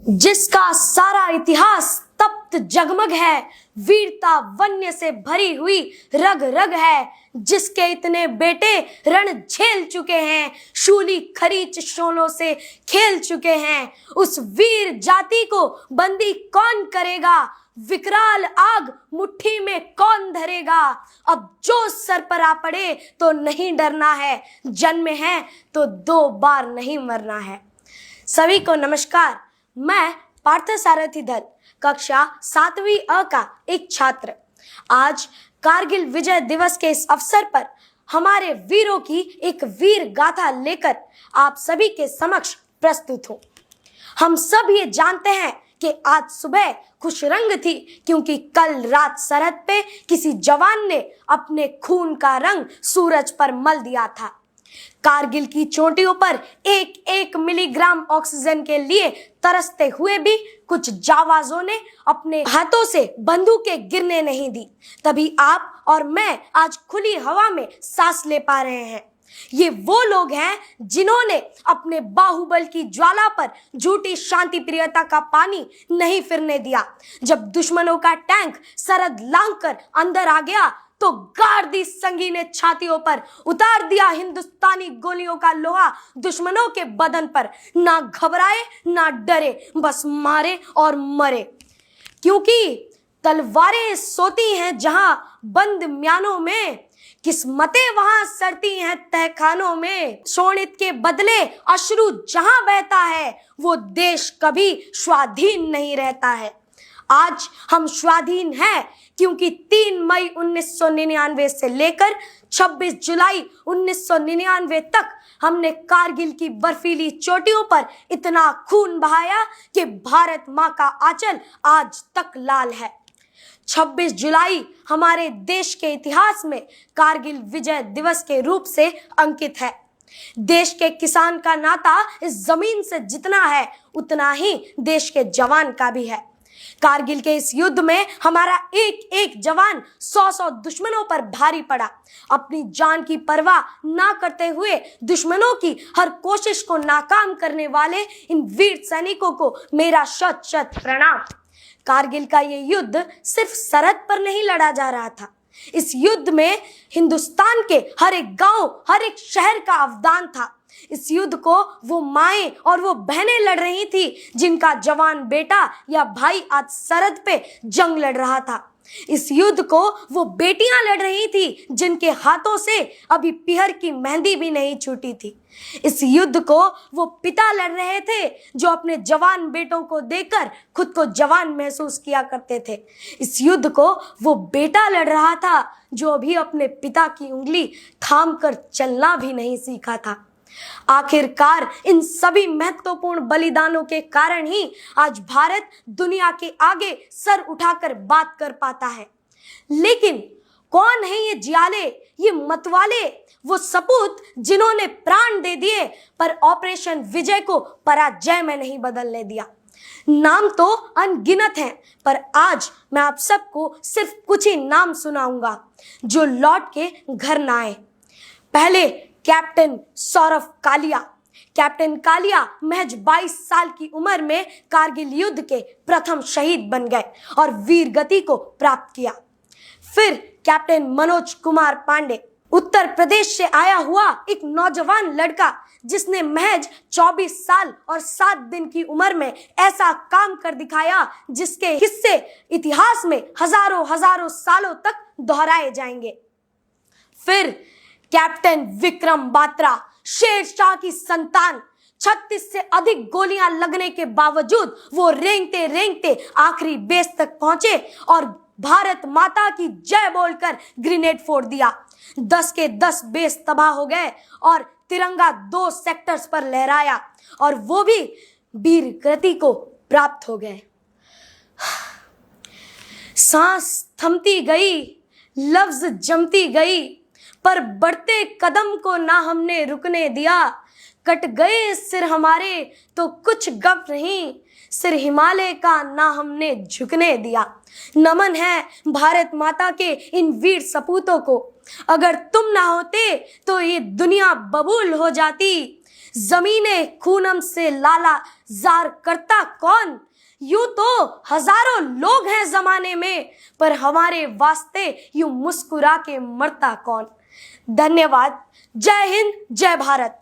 जिसका सारा इतिहास तप्त जगमग है, वीरता वन्य से भरी हुई रग रग है। जिसके इतने बेटे रण झेल चुके हैं, शूली खरीच शोलों से खेल चुके हैं। उस वीर जाति को बंदी कौन करेगा, विकराल आग मुट्ठी में कौन धरेगा। अब जो सर पर आ पड़े तो नहीं डरना है, जन्म है तो 2 बार नहीं मरना है। सभी को नमस्कार। मैं पार्थसारथी दल कक्षा 7वीं अ का एक छात्र आज कारगिल विजय दिवस के इस अवसर पर हमारे वीरों की एक वीर गाथा लेकर आप सभी के समक्ष प्रस्तुत हूं। हम सब ये जानते हैं कि आज सुबह खुश रंग थी, क्योंकि कल रात सरहद पे किसी जवान ने अपने खून का रंग सूरज पर मल दिया था। कारगिल की चोटियों पर 1-1 मिलीग्राम ऑक्सीजन के लिए तरसते हुए भी कुछ जाबाजों ने अपने हाथों से बंदूकें गिरने नहीं दी। तभी आप और मैं आज खुली हवा में सांस ले पा रहे हैं। ये वो लोग हैं जिन्होंने अपने बाहुबल की ज्वाला पर झूठी शांति प्रियता का पानी नहीं फिरने दिया। जब दुश्मनों का टैंक सरहद लांघकर अंदर आ गया तो गाड़ दी संगीन छातियों पर, उतार दिया हिंदुस्तानी गोलियों का लोहा दुश्मनों के बदन पर। ना घबराए ना डरे, बस मारे और मरे। क्योंकि तलवारें सोती हैं जहां बंद म्यानों में, किस्मतें वहां सड़ती हैं तहखानों में। शोणित के बदले अश्रु जहां बहता है, वो देश कभी स्वाधीन नहीं रहता है। आज हम स्वाधीन हैं क्योंकि 3 मई 1999 से लेकर 26 जुलाई 1999 तक हमने कारगिल की बर्फीली चोटियों पर इतना खून बहाया कि भारत माँ का आंचल आज तक लाल है। 26 जुलाई हमारे देश के इतिहास में कारगिल विजय दिवस के रूप से अंकित है। देश के किसान का नाता इस जमीन से जितना है, उतना ही देश के जवान का भी है। कारगिल के इस युद्ध में हमारा एक जवान 100 दुश्मनों पर भारी पड़ा। अपनी जान की परवाह ना करते हुए दुश्मनों की हर कोशिश को नाकाम करने वाले इन वीर सैनिकों को मेरा शत शत प्रणाम। कारगिल का ये युद्ध सिर्फ सरहद पर नहीं लड़ा जा रहा था। इस युद्ध में हिंदुस्तान के हर एक गांव, हर एक शहर का अवदान था। इस युद्ध को वो माएं और वो बहनें लड़ रही थी जिनका जवान बेटा या भाई आज सरहद पे जंग लड़ रहा था। इस युद्ध को वो बेटियां लड़ रही थी जिनके हाथों से अभी पिहर की मेहंदी भी नहीं छूटी थी। इस युद्ध को वो पिता लड़ रहे थे जो अपने जवान बेटों को देखकर खुद को जवान महसूस किया करते थे। इस युद्ध को वो बेटा लड़ रहा था जो अभी अपने पिता की उंगली थाम कर चलना भी नहीं सीखा था। आखिरकार इन सभी महत्वपूर्ण बलिदानों के कारण ही आज भारत दुनिया के आगे सर उठाकर बात कर पाता है। लेकिन कौन है ये जियाले, ये मतवाले, वो सपूत जिन्होंने प्राण दे दिए पर ऑपरेशन विजय को पराजय में नहीं बदलने दिया। नाम तो अनगिनत हैं, पर आज मैं आप सबको सिर्फ कुछ ही नाम सुनाऊंगा जो लौट के घर ना आए। पहले कैप्टन सौरभ कालिया। कैप्टन कालिया महज 22 साल की उम्र में कारगिल युद्ध के प्रथम शहीद बन गए और वीर गति को प्राप्त किया। फिर कैप्टन मनोज कुमार पांडे, उत्तर प्रदेश से आया हुआ एक नौजवान लड़का जिसने महज 24 साल और 7 दिन की उम्र में ऐसा काम कर दिखाया जिसके किस्से इतिहास में हजारों सालों तक दोहराए जाएंगे। फिर कैप्टन विक्रम बात्रा, शेर शाह की संतान। 36 से अधिक गोलियां लगने के बावजूद वो रेंगते रेंगते आखिरी बेस तक पहुंचे और भारत माता की जय बोलकर ग्रेनेड फोड़ दिया। 10 के 10 बेस तबाह हो गए और तिरंगा 2 सेक्टर्स पर लहराया और वो भी वीर गति को प्राप्त हो गए। सांस थमती गई, लफ्ज जमती गई, पर बढ़ते कदम को ना हमने रुकने दिया। कट गए सिर हमारे तो कुछ गप नहीं, सिर हिमालय का ना हमने झुकने दिया। नमन है भारत माता के इन वीर सपूतों को। अगर तुम ना होते तो ये दुनिया बबूल हो जाती। जमीने खूनम से लाला जार करता कौन। यूं तो हजारों लोग हैं जमाने में, पर हमारे वास्ते यूं मुस्कुरा के मरता कौन। धन्यवाद। जय हिंद, जय भारत।